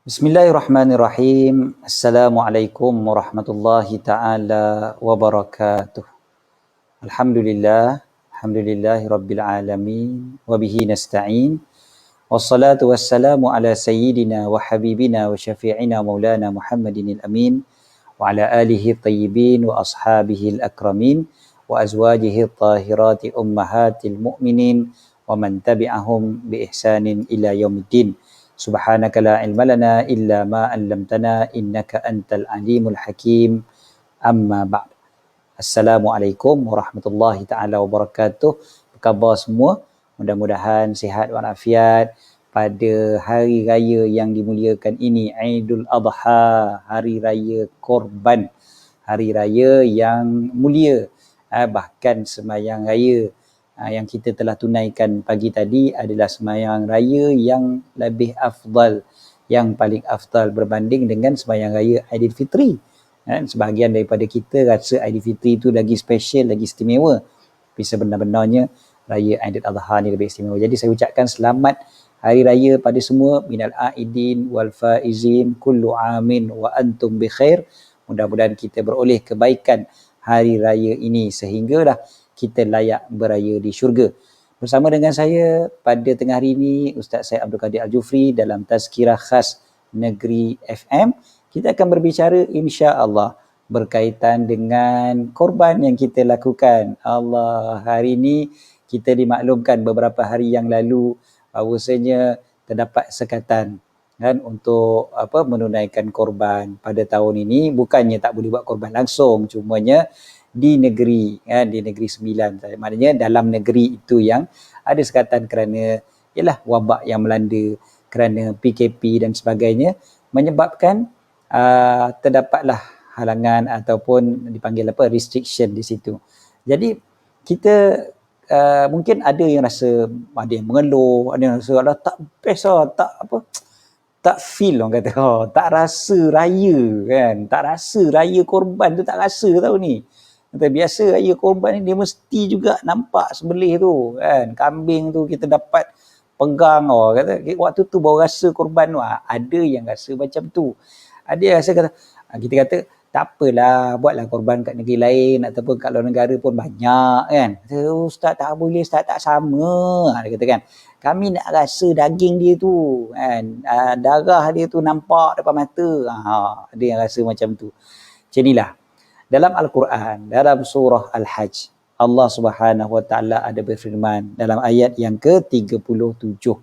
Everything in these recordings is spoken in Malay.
Bismillahirrahmanirrahim. Assalamualaikum warahmatullahi taala wabarakatuh. Alhamdulillahi rabbil alamin wa bihi nasta'in. Wassalatu wassalamu ala sayyidina wa habibina wa syafi'ina maulana Muhammadinil amin wa ala alihi tayyibin wa ashabihi al-akramin wa azwajihi tahirati ummahatil mu'minin wa man tabi'ahum bi ihsanin ila yaumiddin. Subhanaka la ilma lana illa ma 'allamtana innaka antal alimul hakim. Amma ba'd. Assalamualaikum warahmatullahi taala wabarakatuh. Apa khabar semua? Mudah-mudahan sihat walafiat pada hari raya yang dimuliakan ini, Aidul Adha, hari raya Korban, hari raya yang mulia. Bahkan sembahyang raya yang kita telah tunaikan pagi tadi adalah sembahyang raya yang lebih afdal, yang paling afdal berbanding dengan sembahyang raya Aidilfitri. Sebahagian daripada kita rasa Aidilfitri itu lagi special, lagi istimewa. Tapi sebenar-benarnya raya Aidil Adha ni lebih istimewa. Jadi saya ucapkan selamat hari raya pada semua, minal aidin wal faizin, kullu amin wa antum bi khair. Mudah-mudahan kita beroleh kebaikan hari raya ini sehinggalah kita layak beraya di syurga. Bersama dengan saya pada tengah hari ini, Ustaz Syed Abdul Qadir Al-Jufri dalam Tazkirah Khas Negeri FM. Kita akan berbicara insya-Allah berkaitan dengan korban yang kita lakukan. Allah, hari ini kita dimaklumkan beberapa hari yang lalu bahawasanya terdapat sekatan kan untuk menunaikan korban pada tahun ini. Bukannya tak boleh buat korban langsung, cumanya di negeri di negeri Sembilan, maknanya dalam negeri itu yang ada sekatan kerana ialah wabak yang melanda, kerana PKP dan sebagainya, menyebabkan terdapatlah halangan ataupun dipanggil restriction di situ. Jadi kita mungkin ada yang rasa, ada yang mengeluh, ada yang rasa tak best tak feel, orang kata tak rasa raya kan, tak rasa raya korban tu, tak rasa tahu ni. Kata biasa raya korban ni dia mesti juga nampak sembelih tu kan, kambing tu kita dapat pegang, kata waktu tu baru rasa korban tu. Ada yang rasa macam tu. Ada yang rasa kata, kita kata tak apalah, buatlah korban kat negeri lain ataupun kat luar negara pun banyak kan. Kata, Ustaz tak boleh, Ustaz tak sama. Dia kata kan, kami nak rasa daging dia tu kan, darah dia tu nampak depan mata. Ada yang rasa macam tu. Macam inilah. Dalam Al-Quran, dalam surah Al-Hajj, Allah Subhanahu Wa Taala ada berfirman dalam ayat yang ke-37.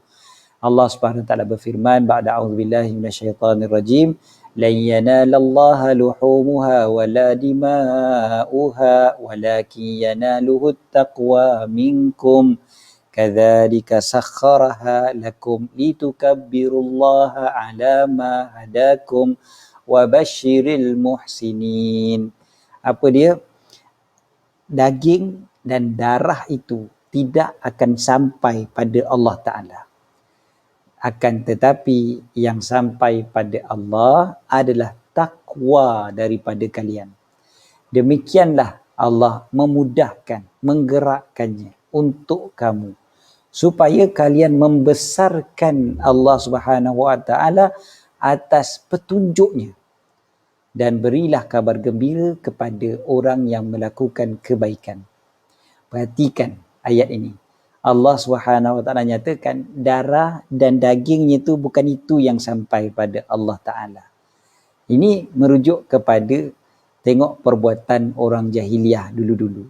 Allah Subhanahu Wa Taala berfirman, ba'da a'udzubillahi minasyaitonir rajim, lan yanalallaha luhumuha wala dima'uha walakin yanaluhu taqwa minkum kadzalika sakhkharaha lakum litukabbirullaha ala ma hadakum wa basyiril muhsinin. Apa dia? Daging dan darah itu tidak akan sampai pada Allah Ta'ala. Akan tetapi yang sampai pada Allah adalah takwa daripada kalian. Demikianlah Allah memudahkan, menggerakkannya untuk kamu, supaya kalian membesarkan Allah Subhanahu Wa Ta'ala atas petunjuknya. Dan berilah kabar gembira kepada orang yang melakukan kebaikan. Perhatikan ayat ini. Allah Subhanahu Wa Taala nyatakan darah dan dagingnya itu bukan itu yang sampai pada Allah Taala. Ini merujuk kepada tengok perbuatan orang jahiliah dulu-dulu,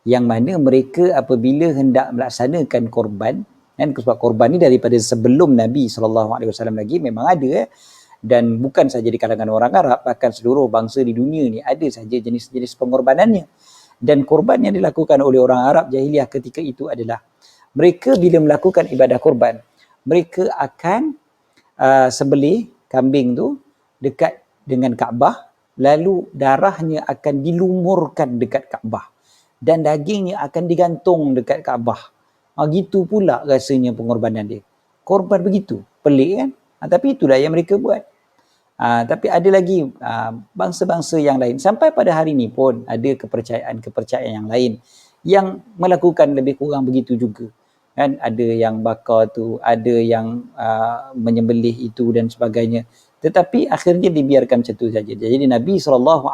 yang mana mereka apabila hendak melaksanakan korban, kan, sebab korban ni daripada sebelum Nabi SAW lagi memang ada dan bukan saja di kalangan orang Arab, bahkan seluruh bangsa di dunia ni ada saja jenis-jenis pengorbanannya. Dan korban yang dilakukan oleh orang Arab jahiliah ketika itu adalah mereka bila melakukan ibadah korban, mereka akan sembelih kambing tu dekat dengan Kaabah, lalu darahnya akan dilumurkan dekat Kaabah dan dagingnya akan digantung dekat Kaabah. Gitu pula rasanya pengorbanan dia. Korban begitu, pelik kan? Tapi itulah yang mereka buat. Tapi ada lagi bangsa-bangsa yang lain. Sampai pada hari ini pun ada kepercayaan-kepercayaan yang lain yang melakukan lebih kurang begitu juga. Kan ada yang bakar tu, ada yang menyembelih itu dan sebagainya. Tetapi akhirnya dibiarkan macam tu saja. Jadi Nabi SAW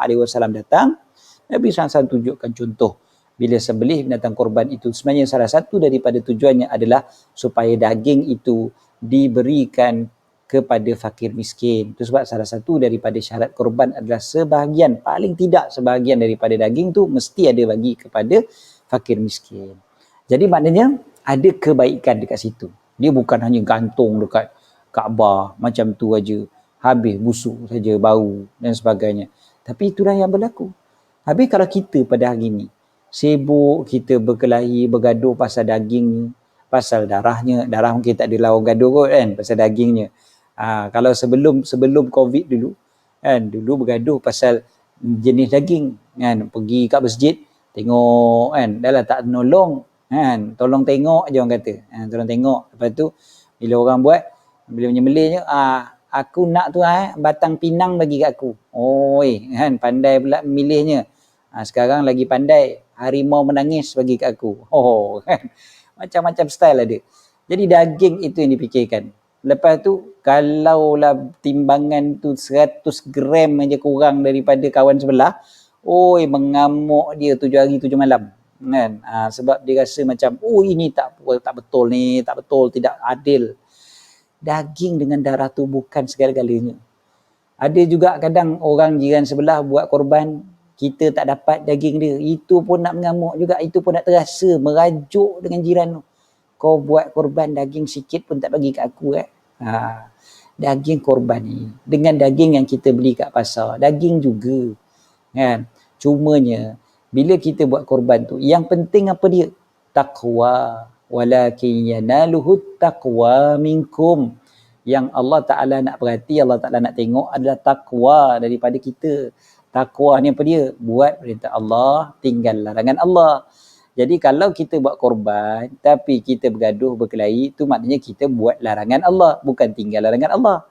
datang, Nabi SAW tunjukkan contoh. Bila sembelih binatang korban itu, sebenarnya salah satu daripada tujuannya adalah supaya daging itu diberikan kepada fakir miskin. Itu sebab salah satu daripada syarat korban adalah sebahagian, paling tidak sebahagian daripada daging tu mesti ada bagi kepada fakir miskin. Jadi maknanya ada kebaikan dekat situ. Dia bukan hanya gantung dekat Kaabah macam tu aja, habis busuk saja, bau dan sebagainya. Tapi itulah yang berlaku. Habis kalau kita pada hari ni sibuk kita berkelahi, bergaduh pasal daging, pasal darahnya, darah mungkin tak ada lawan gaduh kot kan, pasal dagingnya. Kalau sebelum COVID dulu kan, dulu bergaduh pasal jenis daging kan, pergi kat masjid tengok kan, dah lah tak nolong kan, tolong tengok je orang kata, tolong tengok. Lepas tu bila orang buat, bila menyembelihnya, aku nak tu batang pinang bagi kat aku. Kan pandai pula memilihnya. Sekarang lagi pandai, harimau menangis bagi kat aku. Kan macam-macam style ada. Jadi daging itu yang dipikirkan. Lepas tu kalaulah timbangan tu 100 gram aja kurang daripada kawan sebelah, mengamuk dia 7 hari 7 malam kan. Sebab dia rasa macam ini tak betul ni, tak betul, tidak adil. Daging dengan darah tu bukan segala-galanya. Ada juga kadang orang jiran sebelah buat korban, kita tak dapat daging dia, itu pun nak mengamuk juga, itu pun nak terasa merajuk dengan jiran tu. Kau buat korban daging sikit pun tak bagi kat aku daging korban ni dengan daging yang kita beli kat pasar, daging juga kan. Cumanya bila kita buat korban tu, yang penting apa dia? Taqwa. Walakin yanaluhu taqwa minkum. Yang Allah Ta'ala nak perhati, Allah Ta'ala nak tengok adalah taqwa daripada kita. Taqwa ni apa dia? Buat perintah Allah, tinggal larangan Allah. Jadi kalau kita buat korban tapi kita bergaduh, berkelahi, itu maknanya kita buat larangan Allah, bukan tinggal larangan Allah.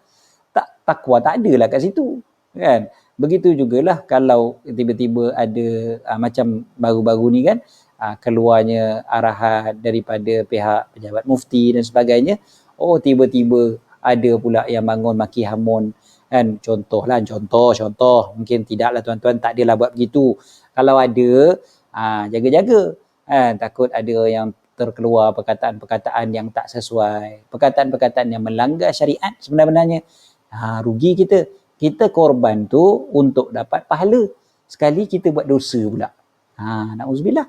Takwa tak ada lah kat situ kan. Begitu jugalah kalau tiba-tiba ada macam baru-baru ni kan, keluarnya arahan daripada pihak pejabat mufti dan sebagainya, tiba-tiba ada pula yang bangun maki hamun kan. Contoh mungkin tidaklah tuan-tuan, tak adalah buat begitu. Kalau ada, jaga-jaga kan, takut ada yang terkeluar perkataan-perkataan yang tak sesuai, perkataan-perkataan yang melanggar syariat sebenarnya. Rugi kita korban tu untuk dapat pahala, sekali kita buat dosa pula. Na'udzubillah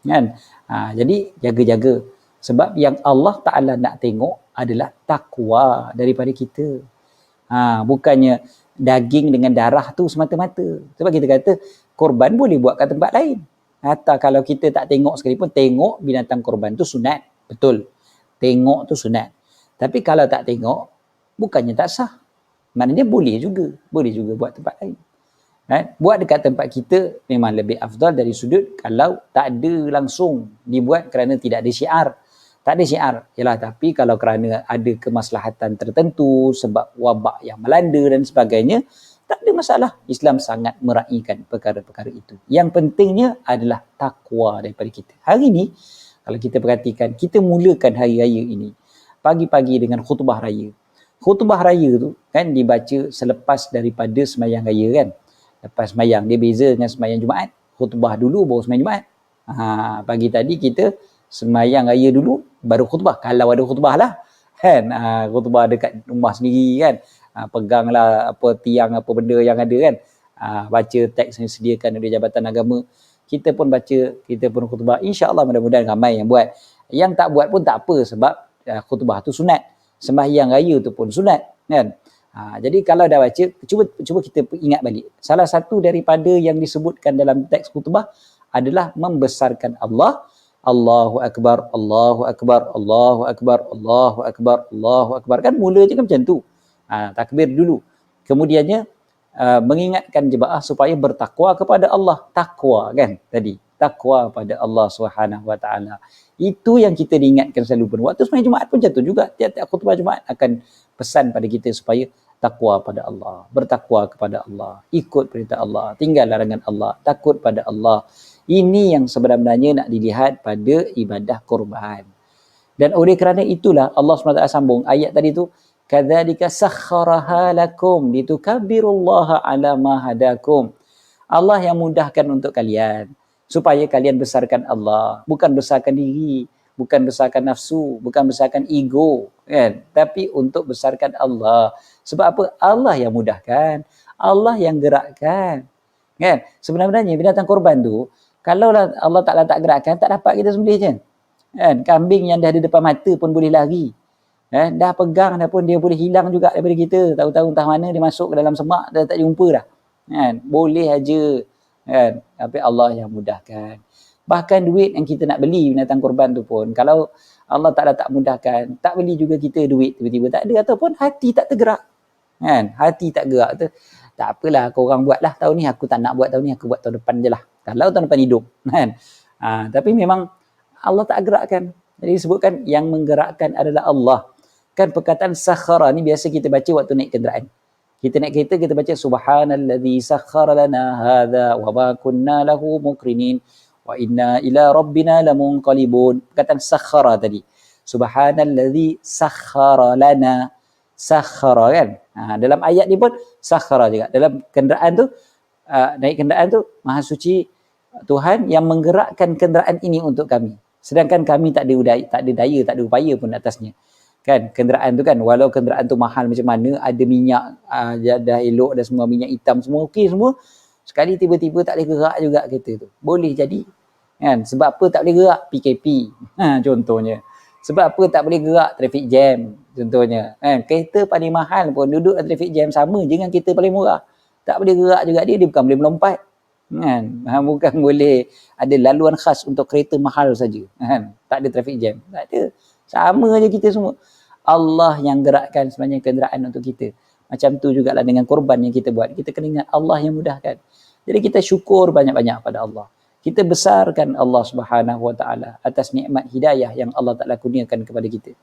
kan. Jadi jaga-jaga, sebab yang Allah Ta'ala nak tengok adalah takwa daripada kita. Bukannya daging dengan darah tu semata-mata. Sebab kita kata korban boleh buat kat tempat lain. Hatta kalau kita tak tengok sekalipun, tengok binatang korban tu sunat. Betul. Tengok tu sunat. Tapi kalau tak tengok, bukannya tak sah. Maknanya boleh juga buat tempat lain. Buat dekat tempat kita memang lebih afdal dari sudut kalau tak ada langsung dibuat kerana tidak ada syiar. Tak ada syiar. Yalah, tapi kalau kerana ada kemaslahatan tertentu sebab wabak yang melanda dan sebagainya, tak ada masalah. Islam sangat meraihkan perkara-perkara itu. Yang pentingnya adalah takwa daripada kita. Hari ni, kalau kita perhatikan, kita mulakan hari raya ini pagi-pagi dengan khutbah raya. Khutbah raya tu kan dibaca selepas daripada semayang raya kan. Lepas semayang, dia beza dengan semayang Jumaat. Khutbah dulu baru semayang Jumaat. Pagi tadi kita semayang raya dulu baru khutbah. Kalau ada khutbah lah kan. Khutbah dekat rumah sendiri kan. Peganglah apa tiang apa benda yang ada kan. Baca teks yang disediakan oleh Jabatan Agama. Kita pun baca, kita pun khutbah. InsyaAllah mudah-mudahan ramai yang buat. Yang tak buat pun tak apa, sebab khutbah tu sunat. Sembahyang raya tu pun sunat kan. Jadi kalau dah baca, cuba kita ingat balik. Salah satu daripada yang disebutkan dalam teks khutbah adalah membesarkan Allah. Allahu Akbar, Allahu Akbar, Allahu Akbar, Allahu Akbar, Allahu Akbar. Kan mula je kan macam tu. Takbir dulu. Kemudiannya mengingatkan jemaah supaya bertakwa kepada Allah. Takwa kan tadi. Takwa pada Allah Subhanahu Wa Taala. Itu yang kita diingatkan selalu pun. Waktu sembahyang Jumaat pun macam tu juga. Tiap-tiap khutbah Jumaat akan pesan pada kita supaya takwa pada Allah, bertakwa kepada Allah, ikut perintah Allah, tinggal larangan Allah, takut pada Allah. Ini yang sebenarnya nak dilihat pada ibadah korban. Dan oleh kerana itulah Allah SWT sambung ayat tadi tu, kadzalika sakhkharaha lakum litukabbirullaha ala ma hadakum. Allah yang mudahkan untuk kalian supaya kalian besarkan Allah, bukan besarkan diri, bukan besarkan nafsu, bukan besarkan ego, kan? Tapi untuk besarkan Allah. Sebab apa? Allah yang mudahkan, Allah yang gerakkan, kan? Sebenarnya binatang korban tu, kalau Allah Taala tak gerakkan, tak dapat kita sembelih je. Kan? Kambing yang dah ada depan mata pun boleh lari. Dah pegang dah pun dia boleh hilang juga daripada kita. Tahu-tahu entah mana dia masuk ke dalam semak, dah tak jumpa dah. Kan? Boleh aja. Kan? Tapi Allah yang mudahkan. Bahkan duit yang kita nak beli binatang korban tu pun, kalau Allah Ta'ala tak mudahkan, tak beli juga kita duit tiba-tiba tak ada, ataupun hati tak tergerak. Kan? Hati tak gerak tu, tak apalah, korang buat lah tahun ni, aku tak nak buat tahun ni, aku buat tahun depan je lah. Kalau tahun depan hidup. Kan? Tapi memang Allah tak gerakkan. Jadi disebutkan yang menggerakkan adalah Allah. Kan perkataan sakhara ni biasa kita baca waktu naik kenderaan. Kita naik kereta, kita baca subhanalladzi sakhkhara lana hadza wa ma kunna lahu muqrinin wa inna ila rabbina lamunqalibun. Perkataan sakhkhara tadi. Subhanalladzi sakhkhara lana. Sakhkhara kan. Dalam ayat ni pun sakhkhara juga. Dalam kenderaan tu, naik kenderaan tu, Maha Suci Tuhan yang menggerakkan kenderaan ini untuk kami. Sedangkan kami tak ada daya, tak ada upaya pun atasnya. Kan, kenderaan tu kan, walau kenderaan tu mahal macam mana, ada minyak, dah elok, dah semua minyak hitam, semua okey semua, sekali tiba-tiba tak boleh gerak juga kereta tu. Boleh jadi. Kan, sebab apa tak boleh gerak? PKP. Contohnya. Sebab apa tak boleh gerak? Traffic jam. Contohnya. Kan, kereta paling mahal pun duduk dalam traffic jam sama je dengan kereta paling murah. Tak boleh gerak juga dia bukan boleh melompat. Kan, bukan boleh ada laluan khas untuk kereta mahal saja. Kan, tak ada traffic jam. Tak ada. Sama je kita semua. Allah yang gerakkan sebenarnya kenderaan untuk kita. Macam tu jugalah dengan korban yang kita buat. Kita kena ingat Allah yang mudahkan. Jadi kita syukur banyak-banyak pada Allah. Kita besarkan Allah Subhanahu Wa Taala atas nikmat hidayah yang Allah Taala kurniakan kepada kita.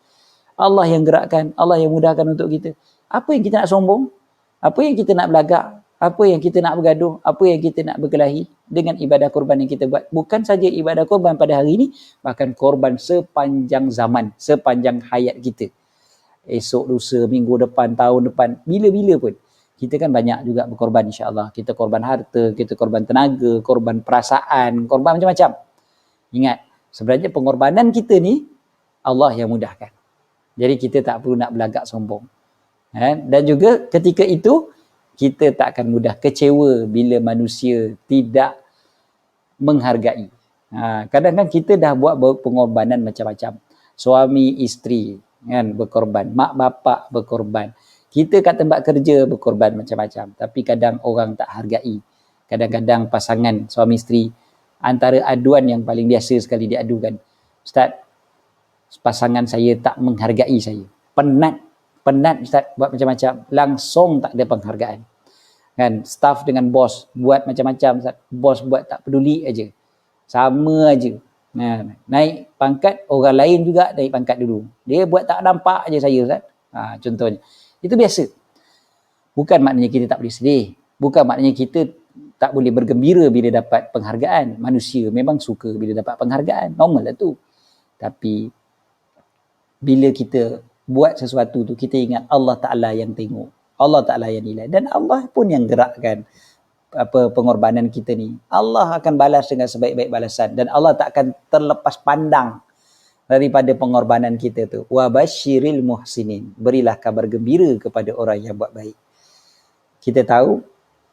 Allah yang gerakkan, Allah yang mudahkan untuk kita. Apa yang kita nak sombong? Apa yang kita nak belagak? Apa yang kita nak bergaduh? Apa yang kita nak berkelahi dengan ibadah korban yang kita buat? Bukan saja ibadah korban pada hari ini, bahkan korban sepanjang zaman, sepanjang hayat kita. Esok, lusa, minggu depan, tahun depan, bila-bila pun. Kita kan banyak juga berkorban insya-Allah. Kita korban harta, kita korban tenaga, korban perasaan, korban macam-macam. Ingat, sebenarnya pengorbanan kita ni Allah yang mudahkan. Jadi kita tak perlu nak belagak sombong. Dan juga ketika itu, kita tak akan mudah kecewa bila manusia tidak menghargai. Kadang-kadang kita dah buat pengorbanan macam-macam. Suami, isteri kan berkorban, mak bapak berkorban. Kita kat tempat kerja berkorban macam-macam. Tapi kadang orang tak hargai. Kadang-kadang pasangan suami isteri, antara aduan yang paling biasa sekali diadukan, Ustaz, pasangan saya tak menghargai saya. Penat Ustaz buat macam-macam, langsung tak ada penghargaan. Kan, staff dengan bos buat macam-macam Ustaz, bos buat tak peduli aja. Sama aja. Naik pangkat, orang lain juga naik pangkat dulu. Dia buat tak nampak aja saya Ustaz. Contohnya. Itu biasa. Bukan maknanya kita tak boleh sedih. Bukan maknanya kita tak boleh bergembira bila dapat penghargaan. Manusia memang suka bila dapat penghargaan. Normal lah tu. Tapi bila kita buat sesuatu tu, kita ingat Allah Ta'ala yang tengok. Allah Ta'ala yang nilai. Dan Allah pun yang gerakkan pengorbanan kita ni. Allah akan balas dengan sebaik-baik balasan. Dan Allah tak akan terlepas pandang daripada pengorbanan kita tu. Wa basyiril muhsinin. Berilah kabar gembira kepada orang yang buat baik. Kita tahu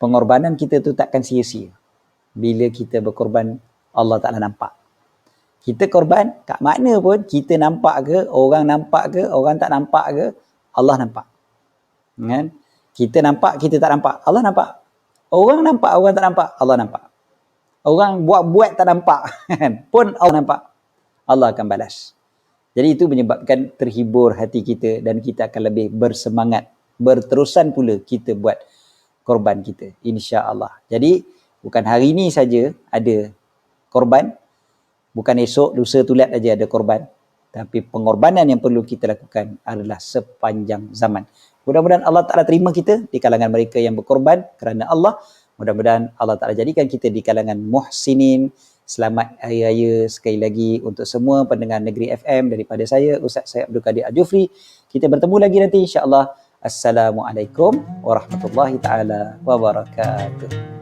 pengorbanan kita tu takkan sia-sia. Bila kita berkorban, Allah Ta'ala nampak. Kita korban, kat mana pun, kita nampak ke, orang nampak ke, orang tak nampak ke, Allah nampak. Kan? Kita nampak, kita tak nampak, Allah nampak. Orang nampak, orang tak nampak, Allah nampak. Orang buat-buat tak nampak, pun Allah nampak. Allah akan balas. Jadi itu menyebabkan terhibur hati kita dan kita akan lebih bersemangat. Berterusan pula kita buat korban kita, insya-Allah. Jadi bukan hari ini saja ada korban, bukan esok, lusa tulat aja ada korban. Tapi pengorbanan yang perlu kita lakukan adalah sepanjang zaman. Mudah-mudahan Allah Ta'ala terima kita di kalangan mereka yang berkorban kerana Allah. Mudah-mudahan Allah Ta'ala jadikan kita di kalangan muhsinin. Selamat Hari Raya sekali lagi untuk semua pendengar Negeri FM daripada saya, Ustaz Syed Abdul Qadir Al-Jufri. Kita bertemu lagi nanti insya-Allah. Assalamualaikum warahmatullahi taala wabarakatuh.